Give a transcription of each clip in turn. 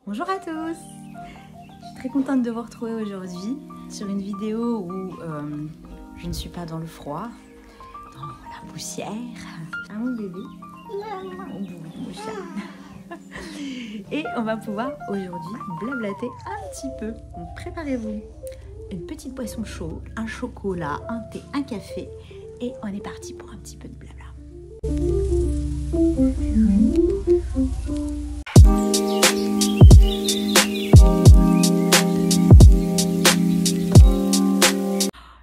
Bonjour à tous, je suis très contente de vous retrouver aujourd'hui sur une vidéo où je ne suis pas dans le froid, dans la poussière. Ah mon bébé, mon boubou, mon chat. Et on va pouvoir aujourd'hui blablater un petit peu. Donc préparez-vous une petite boisson chaude, un chocolat, un thé, un café et on est parti pour un petit peu de blabla.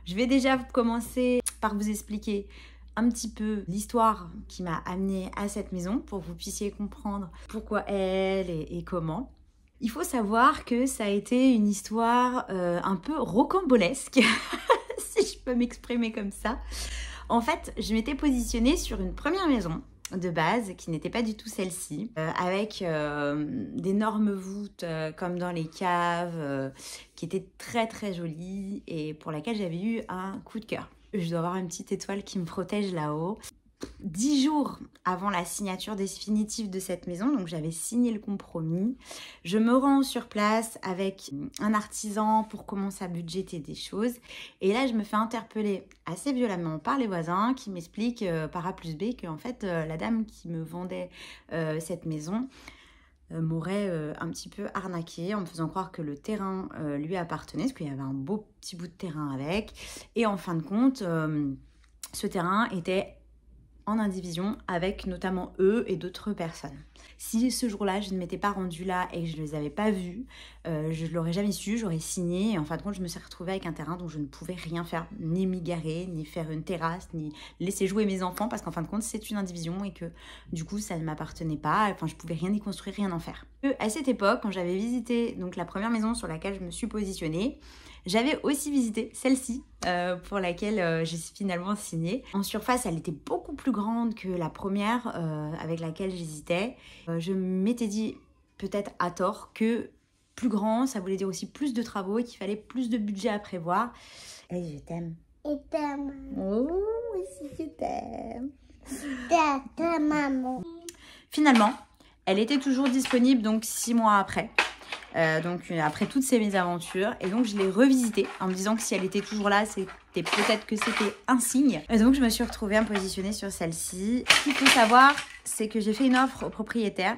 Je vais déjà commencer par vous expliquer un petit peu l'histoire qui m'a amenée à cette maison pour que vous puissiez comprendre pourquoi elle et comment. Il faut savoir que ça a été une histoire un peu rocambolesque, si je peux m'exprimer comme ça. En fait, je m'étais positionnée sur une première maison de base qui n'était pas du tout celle-ci, avec d'énormes voûtes comme dans les caves, qui étaient très très jolies et pour laquelle j'avais eu un coup de cœur. Je dois avoir une petite étoile qui me protège là-haut. 10 jours avant la signature définitive de cette maison, donc j'avais signé le compromis, je me rends sur place avec un artisan pour commencer à budgéter des choses et là je me fais interpeller assez violemment par les voisins qui m'expliquent par A plus B que en fait la dame qui me vendait cette maison m'aurait un petit peu arnaqué en me faisant croire que le terrain lui appartenait, parce qu'il y avait un beau petit bout de terrain avec, et en fin de compte ce terrain était en indivision avec notamment eux et d'autres personnes. Si ce jour-là, je ne m'étais pas rendue là et que je ne les avais pas vus, je ne l'aurais jamais su, j'aurais signé et en fin de compte, je me suis retrouvée avec un terrain dont je ne pouvais rien faire, ni m'y garer, ni faire une terrasse, ni laisser jouer mes enfants parce qu'en fin de compte, c'est une indivision et que du coup, ça ne m'appartenait pas, enfin, je pouvais rien y construire, rien en faire. À cette époque, quand j'avais visité donc la première maison sur laquelle je me suis positionnée, j'avais aussi visité celle-ci pour laquelle j'ai finalement signé. En surface, elle était beaucoup plus grande que la première avec laquelle j'hésitais. Je m'étais dit, peut-être à tort, que plus grand, ça voulait dire aussi plus de travaux et qu'il fallait plus de budget à prévoir. Et je t'aime. Je t'aime. Oh, oui, je t'aime. Je t'aime, maman. Finalement, elle était toujours disponible donc 6 mois après. Donc après toutes ces mésaventures, et donc je l'ai revisitée en me disant que si elle était toujours là, c'était peut-être que c'était un signe. Et donc je me suis retrouvée à me positionner sur celle-ci. Ce qu'il faut savoir, c'est que j'ai fait une offre au propriétaire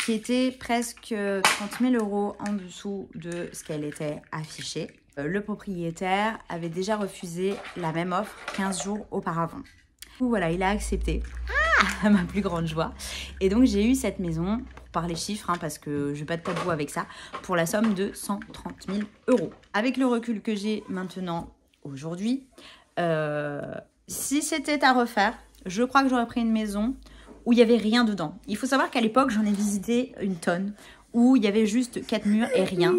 qui était presque 30 000 € en dessous de ce qu'elle était affichée. Le propriétaire avait déjà refusé la même offre 15 jours auparavant. Donc voilà, il a accepté. À ma plus grande joie. Et donc j'ai eu cette maison, pour parler chiffres, hein, parce que je n'ai pas de tabou avec ça, pour la somme de 130 000 €. Avec le recul que j'ai maintenant, aujourd'hui, si c'était à refaire, je crois que j'aurais pris une maison où il n'y avait rien dedans. Il faut savoir qu'à l'époque, j'en ai visité une tonne, où il y avait juste 4 murs et rien.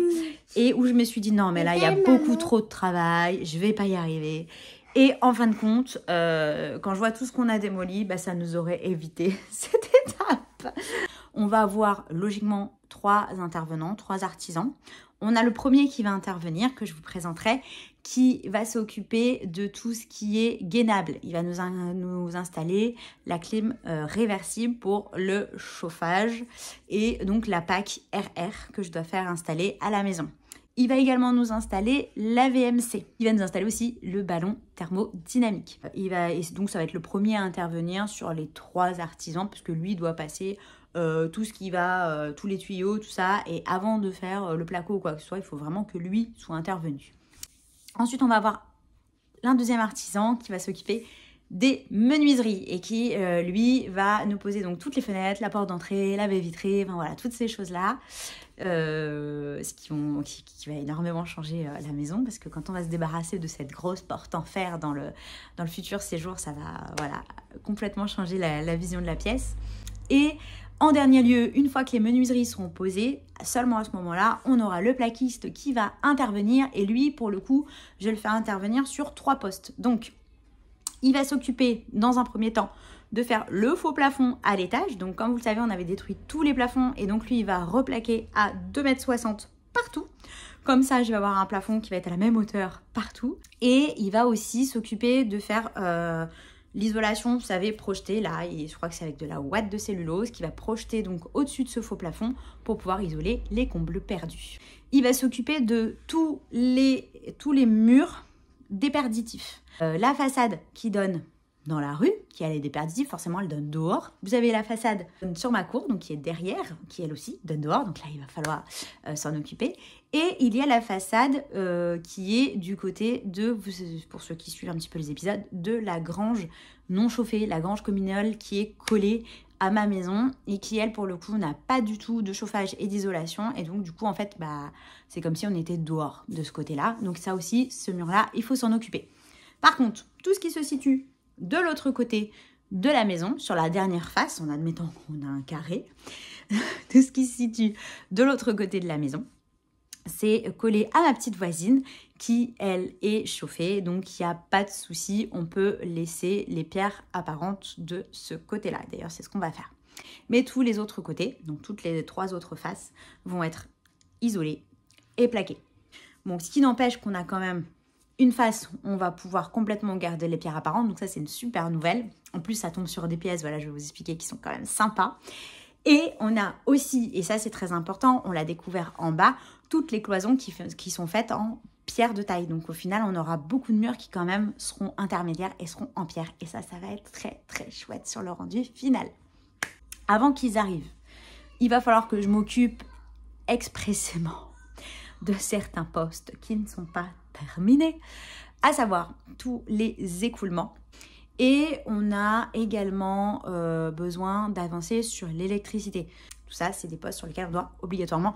Et où je me suis dit, non mais là, il y a beaucoup trop de travail, je ne vais pas y arriver. Et en fin de compte, quand je vois tout ce qu'on a démoli, bah, ça nous aurait évité cette étape. On va avoir logiquement 3 intervenants, 3 artisans. On a le premier qui va intervenir, que je vous présenterai, qui va s'occuper de tout ce qui est gainable. Il va nous installer la clim réversible pour le chauffage et donc la PAC RR que je dois faire installer à la maison. Il va également nous installer la VMC. Il va nous installer aussi le ballon thermodynamique. Et donc ça va être le premier à intervenir sur les 3 artisans parce que lui doit passer tout ce qui va, tous les tuyaux, tout ça. Et avant de faire le placo ou quoi que ce soit, il faut vraiment que lui soit intervenu. Ensuite, on va avoir un deuxième artisan qui va s'occuper des menuiseries et qui, lui, va nous poser donc toutes les fenêtres, la porte d'entrée, la baie vitrée, enfin voilà, toutes ces choses-là. Ce qui va énormément changer la maison parce que quand on va se débarrasser de cette grosse porte en fer dans le futur séjour, ça va voilà, complètement changer la vision de la pièce. Et en dernier lieu, une fois que les menuiseries seront posées, seulement à ce moment-là, on aura le plaquiste qui va intervenir et lui, pour le coup, je vais le faire intervenir sur 3 postes. Donc, il va s'occuper dans un premier temps de faire le faux plafond à l'étage. Donc comme vous le savez, on avait détruit tous les plafonds et donc lui, il va replaquer à 2,60 m partout. Comme ça, je vais avoir un plafond qui va être à la même hauteur partout. Et il va aussi s'occuper de faire L'isolation, vous savez, projeter là, et je crois que c'est avec de la ouate de cellulose qui va projeter donc au-dessus de ce faux plafond pour pouvoir isoler les combles perdus. Il va s'occuper de tous les murs déperditifs. La façade qui donne dans la rue, qui a les déperditifs, forcément elle donne dehors. Vous avez la façade sur ma cour, donc qui est derrière, qui elle aussi donne dehors, donc là il va falloir s'en occuper. Et il y a la façade qui est du côté de, pour ceux qui suivent un petit peu les épisodes, de la grange non chauffée, la grange communale qui est collée à ma maison et qui elle pour le coup n'a pas du tout de chauffage et d'isolation, et donc du coup en fait c'est comme si on était dehors de ce côté-là. Donc ça aussi, ce mur-là, il faut s'en occuper. Par contre, tout ce qui se situe de l'autre côté de la maison, sur la dernière face, en admettant qu'on a un carré, tout ce qui se situe de l'autre côté de la maison, c'est collé à ma petite voisine qui, elle, est chauffée. Donc, il n'y a pas de souci, on peut laisser les pierres apparentes de ce côté-là. D'ailleurs, c'est ce qu'on va faire. Mais tous les autres côtés, donc toutes les 3 autres faces, vont être isolées et plaquées. Bon, ce qui n'empêche qu'on a quand même une face, on va pouvoir complètement garder les pierres apparentes. Donc ça, c'est une super nouvelle. En plus, ça tombe sur des pièces, voilà, je vais vous expliquer, qui sont quand même sympas. Et on a aussi, et ça c'est très important, on l'a découvert en bas, toutes les cloisons qui sont faites en pierre de taille. Donc au final, on aura beaucoup de murs qui quand même seront intermédiaires et seront en pierre. Et ça va être très très chouette sur le rendu final. Avant qu'ils arrivent, il va falloir que je m'occupe expressément de certains postes qui ne sont pas terminés, à savoir tous les écoulements. Et on a également besoin d'avancer sur l'électricité. Tout ça, c'est des postes sur lesquels on doit obligatoirement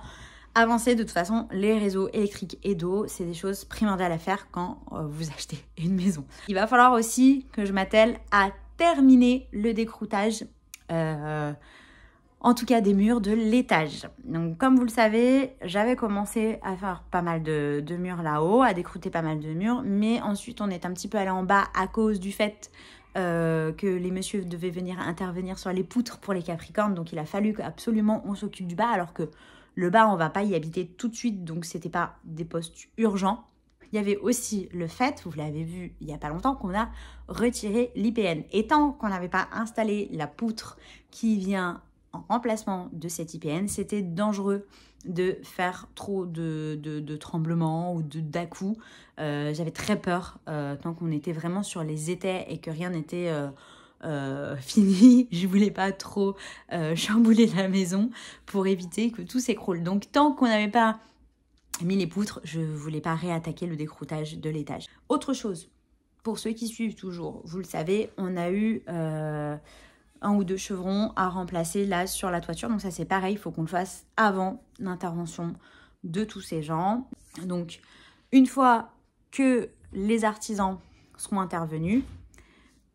avancer. De toute façon, les réseaux électriques et d'eau, c'est des choses primordiales à faire quand vous achetez une maison. Il va falloir aussi que je m'attelle à terminer le décroutage, en tout cas des murs de l'étage. Donc comme vous le savez, j'avais commencé à faire pas mal de murs là-haut, à décrouter pas mal de murs, mais ensuite on est un petit peu allé en bas à cause du fait que les messieurs devaient venir intervenir sur les poutres pour les Capricornes. Donc il a fallu absolument on s'occupe du bas, alors que le bas on va pas y habiter tout de suite, donc c'était pas des postes urgents. Il y avait aussi le fait, vous l'avez vu il n'y a pas longtemps, qu'on a retiré l'IPN. Et tant qu'on n'avait pas installé la poutre qui vient en remplacement de cette IPN, c'était dangereux de faire trop de tremblements ou d'à-coups. J'avais très peur tant qu'on était vraiment sur les étais et que rien n'était fini. Je voulais pas trop chambouler la maison pour éviter que tout s'écroule. Donc tant qu'on n'avait pas mis les poutres, je voulais pas réattaquer le décroutage de l'étage. Autre chose, pour ceux qui suivent toujours, vous le savez, on a eu un ou 2 chevrons à remplacer là sur la toiture. Donc ça c'est pareil, il faut qu'on le fasse avant l'intervention de tous ces gens. Donc une fois que les artisans seront intervenus,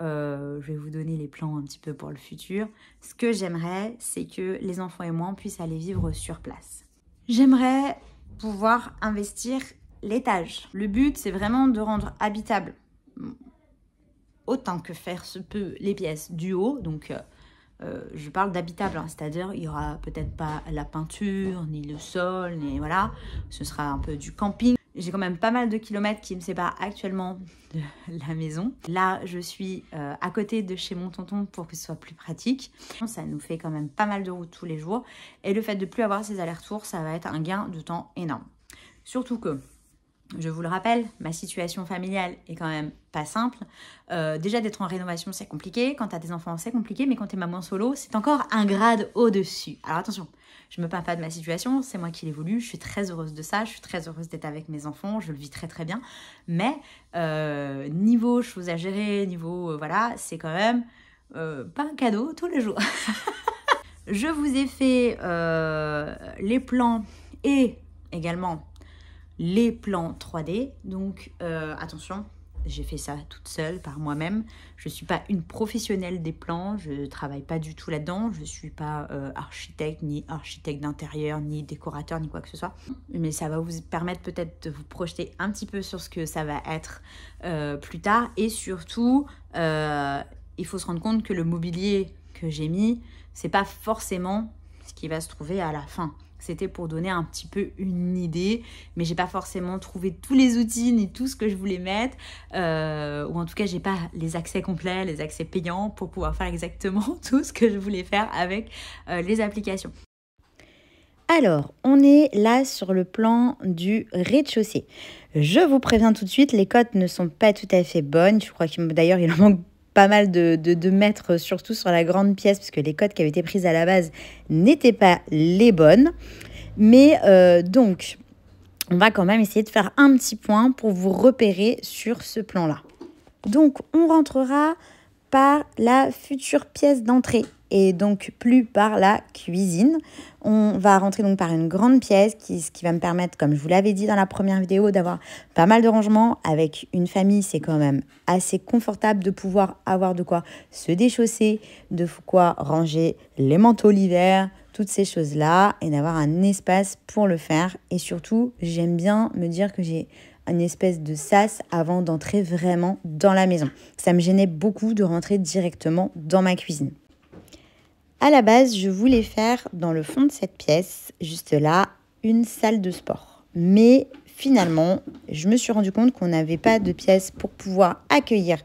je vais vous donner les plans un petit peu pour le futur. Ce que j'aimerais, c'est que les enfants et moi on puisse aller vivre sur place. J'aimerais pouvoir investir l'étage. Le but c'est vraiment de rendre habitable autant que faire se peut les pièces du haut. Donc je parle d'habitable, hein, c'est-à-dire il n'y aura peut-être pas la peinture, ni le sol, ni voilà, ce sera un peu du camping. J'ai quand même pas mal de kilomètres qui me séparent actuellement de la maison. Là, je suis à côté de chez mon tonton pour que ce soit plus pratique. Ça nous fait quand même pas mal de route tous les jours. Et le fait de ne plus avoir ces allers-retours, ça va être un gain de temps énorme. Surtout que, je vous le rappelle, ma situation familiale est quand même pas simple. Déjà, d'être en rénovation, c'est compliqué. Quand tu as des enfants, c'est compliqué. Mais quand tu es maman solo, c'est encore un grade au-dessus. Alors attention, je ne me plains pas de ma situation. C'est moi qui l'ai voulu. Je suis très heureuse de ça. Je suis très heureuse d'être avec mes enfants. Je le vis très très bien. Mais niveau choses à gérer, niveau voilà, c'est quand même pas un cadeau tous les jours. Je vous ai fait les plans et également les plans 3D. Donc attention, j'ai fait ça toute seule par moi-même. Je ne suis pas une professionnelle des plans, je ne travaille pas du tout là-dedans. Je ne suis pas architecte, ni architecte d'intérieur, ni décorateur, ni quoi que ce soit. Mais ça va vous permettre peut-être de vous projeter un petit peu sur ce que ça va être plus tard. Et surtout, il faut se rendre compte que le mobilier que j'ai mis, c'est pas forcément ce qui va se trouver à la fin. C'était pour donner un petit peu une idée, mais j'ai pas forcément trouvé tous les outils ni tout ce que je voulais mettre, ou en tout cas j'ai pas les accès complets, les accès payants pour pouvoir faire exactement tout ce que je voulais faire avec les applications. Alors, on est là sur le plan du rez-de-chaussée. Je vous préviens tout de suite, les cotes ne sont pas tout à fait bonnes. Je crois qu'il d'ailleurs il en manque pas mal de mètres, surtout sur la grande pièce, parce que les cotes qui avaient été prises à la base n'étaient pas les bonnes. Mais donc, on va quand même essayer de faire un petit point pour vous repérer sur ce plan-là. Donc, on rentrera par la future pièce d'entrée et donc plus par la cuisine. On va rentrer donc par une grande pièce ce qui va me permettre, comme je vous l'avais dit dans la première vidéo, d'avoir pas mal de rangements. Avec une famille, c'est quand même assez confortable de pouvoir avoir de quoi se déchausser, de quoi ranger les manteaux l'hiver, toutes ces choses-là, et d'avoir un espace pour le faire. Et surtout, j'aime bien me dire que j'ai une espèce de sas avant d'entrer vraiment dans la maison. Ça me gênait beaucoup de rentrer directement dans ma cuisine. À la base, je voulais faire dans le fond de cette pièce, juste là, une salle de sport. Mais finalement, je me suis rendu compte qu'on n'avait pas de pièce pour pouvoir accueillir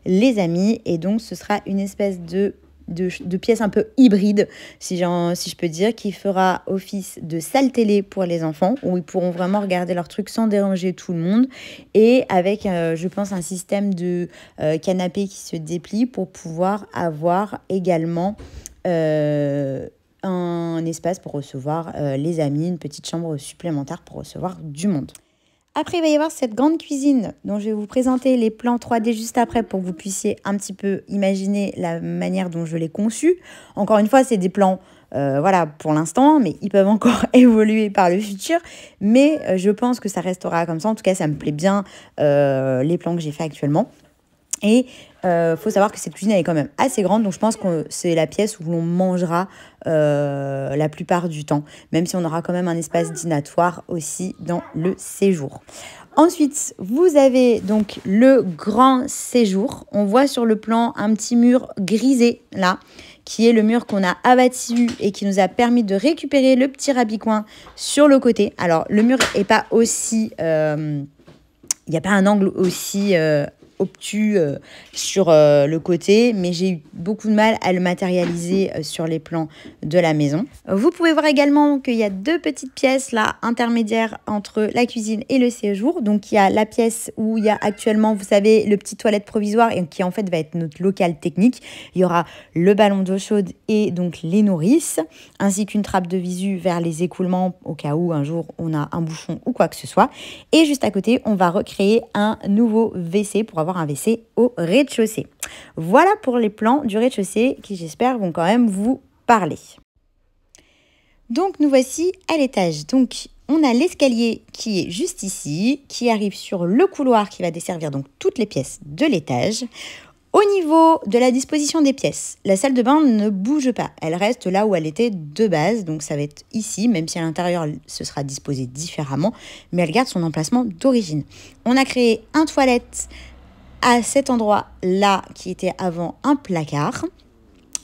les amis. Et donc, ce sera une espèce de pièce un peu hybride, si je peux dire, qui fera office de salle télé pour les enfants, où ils pourront vraiment regarder leurs trucs sans déranger tout le monde, et avec, je pense, un système de canapé qui se déplie pour pouvoir avoir également un espace pour recevoir les amis, une petite chambre supplémentaire pour recevoir du monde. Après, il va y avoir cette grande cuisine dont je vais vous présenter les plans 3D juste après pour que vous puissiez un petit peu imaginer la manière dont je l'ai conçu. Encore une fois, c'est des plans voilà, pour l'instant, mais ils peuvent encore évoluer par le futur. Mais je pense que ça restera comme ça. En tout cas, ça me plaît bien les plans que j'ai fait actuellement. Et faut savoir que cette cuisine elle est quand même assez grande, donc je pense que c'est la pièce où l'on mangera la plupart du temps, même si on aura quand même un espace dînatoire aussi dans le séjour. Ensuite, vous avez donc le grand séjour. On voit sur le plan un petit mur grisé là, qui est le mur qu'on a abattu et qui nous a permis de récupérer le petit rabicoin sur le côté. Alors, le mur n'est pas aussi... il n'y a pas un angle aussi... obtus sur le côté, mais j'ai eu beaucoup de mal à le matérialiser sur les plans de la maison. Vous pouvez voir également qu'il y a deux petites pièces là intermédiaires entre la cuisine et le séjour. Donc il y a la pièce où il y a actuellement, vous savez, le petit toilette provisoire et qui en fait va être notre local technique. Il y aura le ballon d'eau chaude et donc les nourrices, ainsi qu'une trappe de visu vers les écoulements au cas où un jour on a un bouchon ou quoi que ce soit. Et juste à côté, on va recréer un nouveau WC pour avoir un WC au rez-de-chaussée. Voilà pour les plans du rez-de-chaussée qui, j'espère, vont quand même vous parler. Donc, nous voici à l'étage. Donc, on a l'escalier qui est juste ici, qui arrive sur le couloir qui va desservir donc toutes les pièces de l'étage. Au niveau de la disposition des pièces, la salle de bain ne bouge pas. Elle reste là où elle était de base. Donc, ça va être ici, même si à l'intérieur, ce sera disposé différemment. Mais elle garde son emplacement d'origine. On a créé un toilette à cet endroit-là qui était avant un placard.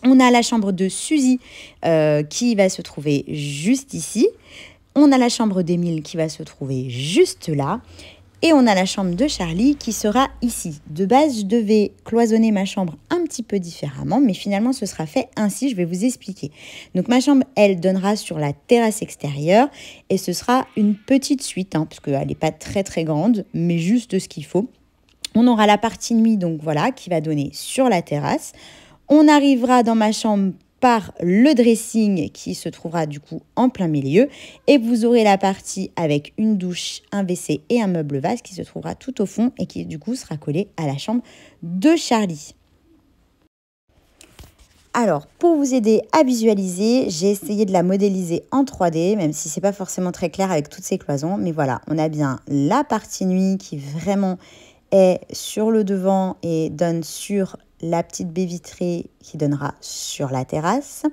On a la chambre de Suzy qui va se trouver juste ici. On a la chambre d'Émile qui va se trouver juste là. Et on a la chambre de Charlie qui sera ici. De base, je devais cloisonner ma chambre un petit peu différemment, mais finalement, ce sera fait ainsi. Je vais vous expliquer. Donc, ma chambre, elle donnera sur la terrasse extérieure et ce sera une petite suite, parce qu'elle n'est pas très, très grande, mais juste ce qu'il faut. On aura la partie nuit, donc voilà, qui va donner sur la terrasse. On arrivera dans ma chambre par le dressing qui se trouvera du coup en plein milieu. Et vous aurez la partie avec une douche, un WC et un meuble vase qui se trouvera tout au fond et qui du coup sera collé à la chambre de Charlie. Alors, pour vous aider à visualiser, j'ai essayé de la modéliser en 3D, même si c'est pas forcément très clair avec toutes ces cloisons. Mais voilà, on a bien la partie nuit qui vraiment est sur le devant et donne sur la petite baie vitrée qui donnera sur la terrasse.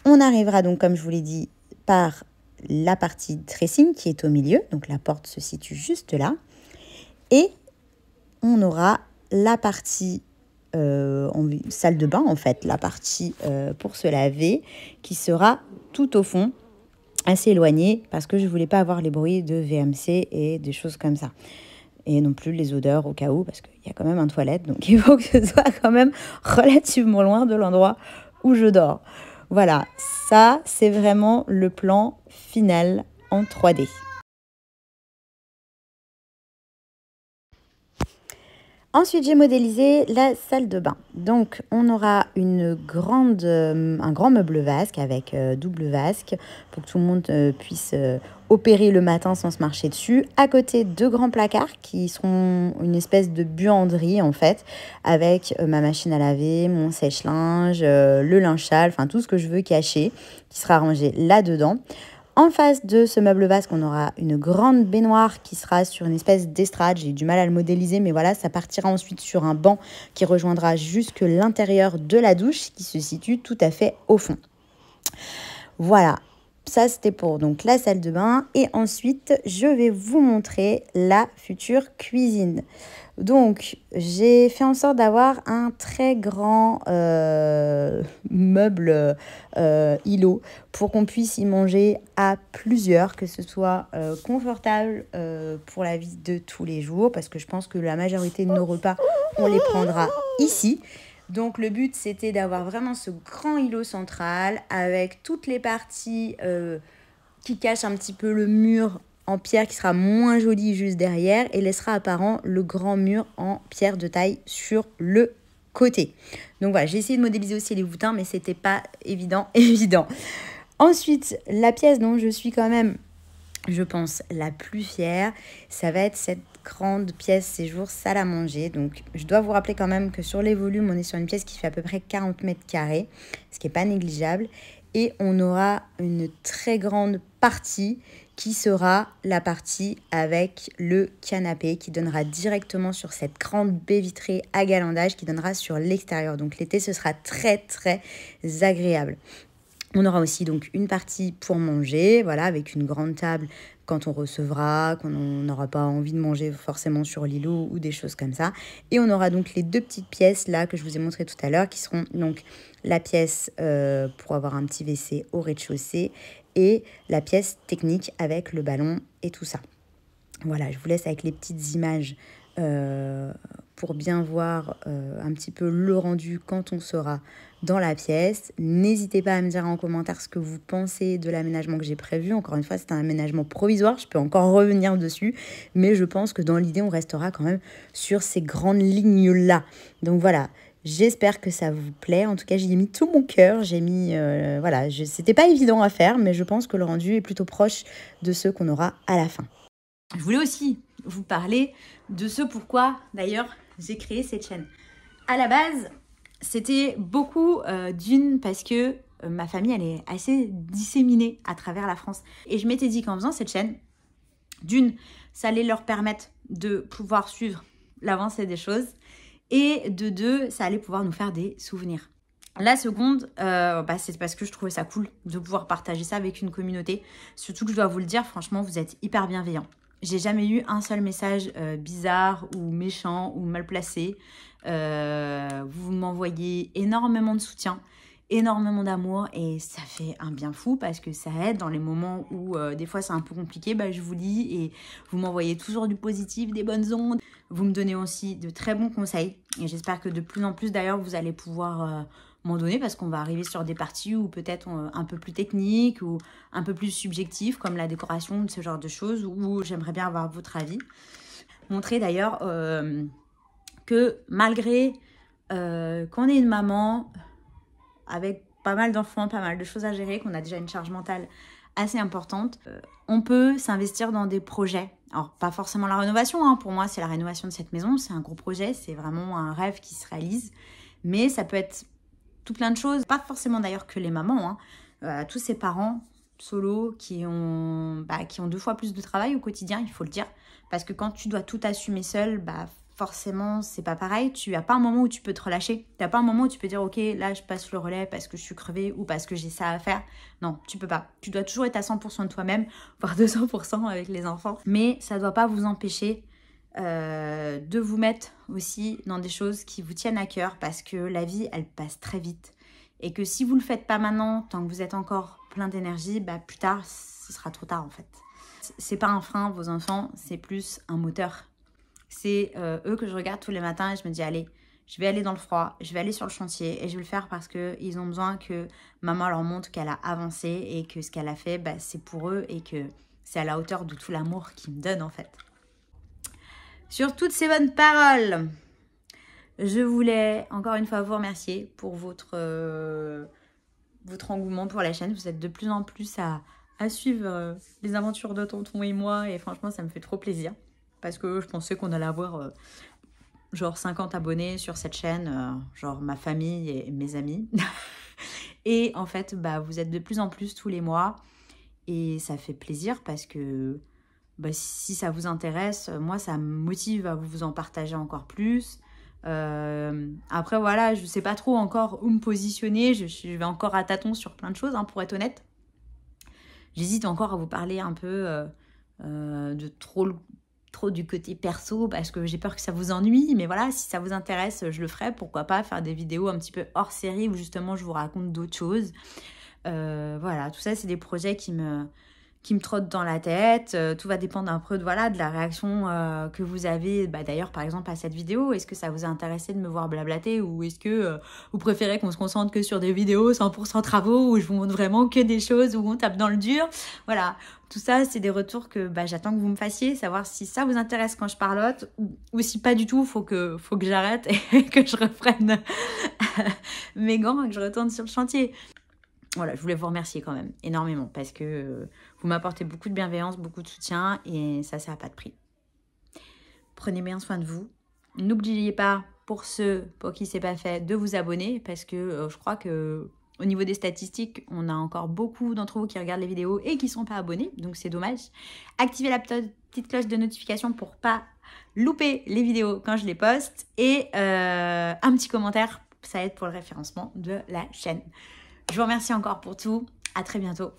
On arrivera donc, comme je vous l'ai dit, par la partie dressing qui est au milieu. Donc la porte se situe juste là. Et on aura la partie salle de bain, en fait, la partie pour se laver qui sera tout au fond assez éloignée parce que je voulais pas avoir les bruits de VMC et des choses comme ça. Et non plus les odeurs au cas où, parce qu'il y a quand même une toilette, donc il faut que ce soit quand même relativement loin de l'endroit où je dors. Voilà, ça c'est vraiment le plan final en 3D. Ensuite, j'ai modélisé la salle de bain. Donc, on aura un grand meuble vasque avec double vasque pour que tout le monde puisse opérer le matin sans se marcher dessus. À côté, 2 grands placards qui seront une espèce de buanderie en fait, avec ma machine à laver, mon sèche-linge, le linge sale, enfin tout ce que je veux cacher qui sera rangé là-dedans. En face de ce meuble vasque, on aura une grande baignoire qui sera sur une espèce d'estrade. J'ai du mal à le modéliser, mais voilà, ça partira ensuite sur un banc qui rejoindra jusque l'intérieur de la douche qui se situe tout à fait au fond. Voilà, ça c'était pour donc la salle de bain. Et ensuite, je vais vous montrer la future cuisine. Donc, j'ai fait en sorte d'avoir un très grand meuble îlot pour qu'on puisse y manger à plusieurs, que ce soit confortable pour la vie de tous les jours, parce que je pense que la majorité de nos repas, on les prendra ici. Donc, le but, c'était d'avoir vraiment ce grand îlot central avec toutes les parties qui cachent un petit peu le mur en pierre qui sera moins joli juste derrière et laissera apparent le grand mur en pierre de taille sur le côté. Donc voilà, j'ai essayé de modéliser aussi les voûtins, mais c'était pas évident. Ensuite, la pièce dont je suis quand même, je pense, la plus fière, ça va être cette grande pièce séjour salle à manger. Donc je dois vous rappeler quand même que sur les volumes, on est sur une pièce qui fait à peu près 40 mètres carrés, ce qui n'est pas négligeable. Et on aura une très grande partie qui sera la partie avec le canapé qui donnera directement sur cette grande baie vitrée à galandage qui donnera sur l'extérieur. Donc l'été, ce sera très très agréable. On aura aussi donc une partie pour manger, voilà, avec une grande table quand on recevra, quand on n'aura pas envie de manger forcément sur l'îlot ou des choses comme ça. Et on aura donc les 2 petites pièces là que je vous ai montré tout à l'heure qui seront donc la pièce pour avoir un petit WC au rez-de-chaussée et la pièce technique avec le ballon et tout ça. Voilà, je vous laisse avec les petites images pour bien voir un petit peu le rendu quand on sera dans la pièce. N'hésitez pas à me dire en commentaire ce que vous pensez de l'aménagement que j'ai prévu. Encore une fois, c'est un aménagement provisoire, je peux encore revenir dessus, mais je pense que dans l'idée, on restera quand même sur ces grandes lignes-là. Donc voilà, j'espère que ça vous plaît. En tout cas, j'y ai mis tout mon cœur. J'ai mis, voilà, c'était pas évident à faire, mais je pense que le rendu est plutôt proche de ce qu'on aura à la fin. Je voulais aussi vous parler de ce pourquoi, d'ailleurs, j'ai créé cette chaîne. À la base, c'était beaucoup parce que ma famille, elle est assez disséminée à travers la France. Et je m'étais dit qu'en faisant cette chaîne, ça allait leur permettre de pouvoir suivre l'avancée des choses. Et de 2, ça allait pouvoir nous faire des souvenirs. La seconde, c'est parce que je trouvais ça cool de pouvoir partager ça avec une communauté. Surtout que je dois vous le dire, franchement, vous êtes hyper bienveillants. J'ai jamais eu un seul message bizarre ou méchant ou mal placé. Vous m'envoyez énormément de soutien, énormément d'amour et ça fait un bien fou parce que ça aide dans les moments où des fois c'est un peu compliqué. Je vous lis et vous m'envoyez toujours du positif, des bonnes ondes. Vous me donnez aussi de très bons conseils et j'espère que de plus en plus d'ailleurs vous allez pouvoir m'en donner parce qu'on va arriver sur des parties où peut-être un peu plus techniques ou un peu plus subjectives comme la décoration de ce genre de choses où j'aimerais bien avoir votre avis. Montrer d'ailleurs que malgré qu'on est une maman avec pas mal d'enfants, pas mal de choses à gérer, qu'on a déjà une charge mentale assez importante, on peut s'investir dans des projets. Alors, pas forcément la rénovation, hein. Pour moi, c'est la rénovation de cette maison. C'est un gros projet, c'est vraiment un rêve qui se réalise. Mais ça peut être tout plein de choses, pas forcément d'ailleurs que les mamans, hein. Tous ces parents solo qui ont 2 fois plus de travail au quotidien, il faut le dire. Parce que quand tu dois tout assumer seul, forcément, c'est pas pareil. Tu n'as pas un moment où tu peux te relâcher. Tu n'as pas un moment où tu peux dire, ok, là, je passe le relais parce que je suis crevée ou parce que j'ai ça à faire. Non, tu peux pas. Tu dois toujours être à 100% de toi-même, voire 200% avec les enfants. Mais ça ne doit pas vous empêcher de vous mettre aussi dans des choses qui vous tiennent à cœur parce que la vie, elle passe très vite. Et que si vous ne le faites pas maintenant, tant que vous êtes encore plein d'énergie, bah, plus tard, ce sera trop tard en fait. C'est pas un frein, vos enfants, c'est plus un moteur. C'est eux que je regarde tous les matins et je me dis, allez, je vais aller dans le froid, je vais aller sur le chantier et je vais le faire parce qu'ils ont besoin que maman leur montre qu'elle a avancé et que ce qu'elle a fait, bah, c'est pour eux et que c'est à la hauteur de tout l'amour qu'ils me donnent en fait. Sur toutes ces bonnes paroles, je voulais encore une fois vous remercier pour votre engouement pour la chaîne. Vous êtes de plus en plus à suivre les aventures de tonton et moi et franchement ça me fait trop plaisir parce que je pensais qu'on allait avoir genre 50 abonnés sur cette chaîne, genre ma famille et mes amis. Et en fait, bah, vous êtes de plus en plus tous les mois et ça fait plaisir parce que bah, si ça vous intéresse, moi ça me motive à vous en partager encore plus. Après voilà, je sais pas trop encore où me positionner, je vais encore à tâtons sur plein de choses hein, pour être honnête. J'hésite encore à vous parler un peu de trop du côté perso parce que j'ai peur que ça vous ennuie, mais voilà, si ça vous intéresse, je le ferai, pourquoi pas faire des vidéos un petit peu hors série où justement je vous raconte d'autres choses. Voilà, tout ça c'est des projets qui me trottent dans la tête. Tout va dépendre un peu de la réaction que vous avez d'ailleurs par exemple à cette vidéo. Est-ce que ça vous a intéressé de me voir blablater ou est-ce que vous préférez qu'on se concentre que sur des vidéos 100% travaux où je vous montre vraiment que des choses où on tape dans le dur. Voilà, tout ça c'est des retours que j'attends que vous me fassiez, savoir si ça vous intéresse quand je parlote ou si pas du tout, faut que j'arrête et que je reprenne mes gants et que je retourne sur le chantier. Voilà, je voulais vous remercier quand même énormément parce que vous m'apportez beaucoup de bienveillance, beaucoup de soutien et ça n'a pas de prix. Prenez bien soin de vous. N'oubliez pas, pour ceux pour qui c'est pas fait, de vous abonner parce que je crois que au niveau des statistiques, on a encore beaucoup d'entre vous qui regardent les vidéos et qui ne sont pas abonnés, donc c'est dommage. Activez la petite cloche de notification pour pas louper les vidéos quand je les poste et un petit commentaire, ça aide pour le référencement de la chaîne. Je vous remercie encore pour tout. À très bientôt.